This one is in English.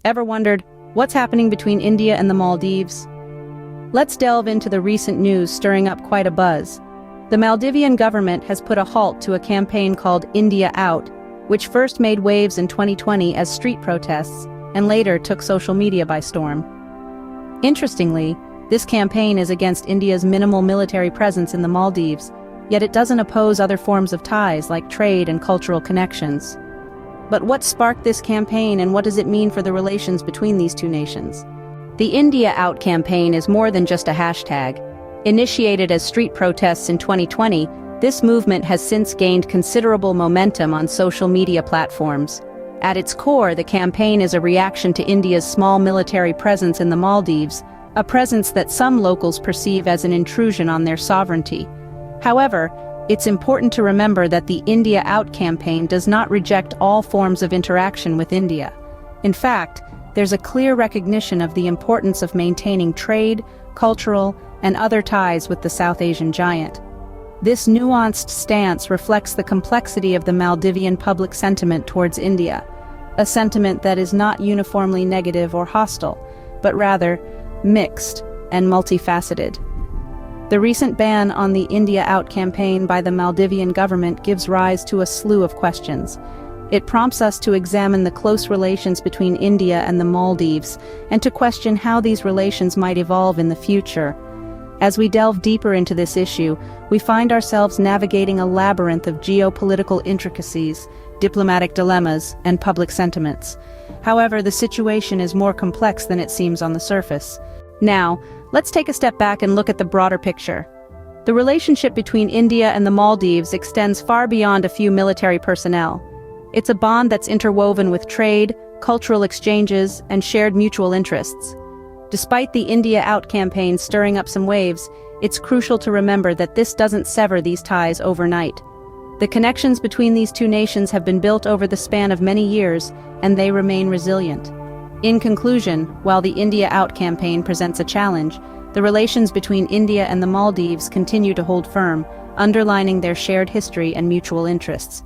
Ever wondered, what's happening between India and the Maldives? Let's delve into the recent news stirring up quite a buzz. The Maldivian government has put a halt to a campaign called India Out, which first made waves in 2020 as street protests, and later took social media by storm. Interestingly, this campaign is against India's minimal military presence in the Maldives, yet it doesn't oppose other forms of ties like trade and cultural connections. But what sparked this campaign, and what does it mean for the relations between these two nations? The India Out campaign is more than just a hashtag. Initiated as street protests in 2020, this movement has since gained considerable momentum on social media platforms. At its core, the campaign is a reaction to India's small military presence in the Maldives, a presence that some locals perceive as an intrusion on their sovereignty. However, it's important to remember that the India Out campaign does not reject all forms of interaction with India. In fact, there's a clear recognition of the importance of maintaining trade, cultural, and other ties with the South Asian giant. This nuanced stance reflects the complexity of the Maldivian public sentiment towards India, a sentiment that is not uniformly negative or hostile, but rather mixed and multifaceted. The recent ban on the India Out campaign by the Maldivian government gives rise to a slew of questions. It prompts us to examine the close relations between India and the Maldives, and to question how these relations might evolve in the future. As we delve deeper into this issue, we find ourselves navigating a labyrinth of geopolitical intricacies, diplomatic dilemmas, and public sentiments. However, the situation is more complex than it seems on the surface. Now, let's take a step back and look at the broader picture. The relationship between India and the Maldives extends far beyond a few military personnel. It's a bond that's interwoven with trade, cultural exchanges, and shared mutual interests. Despite the India Out campaign stirring up some waves, it's crucial to remember that this doesn't sever these ties overnight. The connections between these two nations have been built over the span of many years, and they remain resilient. In conclusion, while the India Out campaign presents a challenge, the relations between India and the Maldives continue to hold firm, underlining their shared history and mutual interests.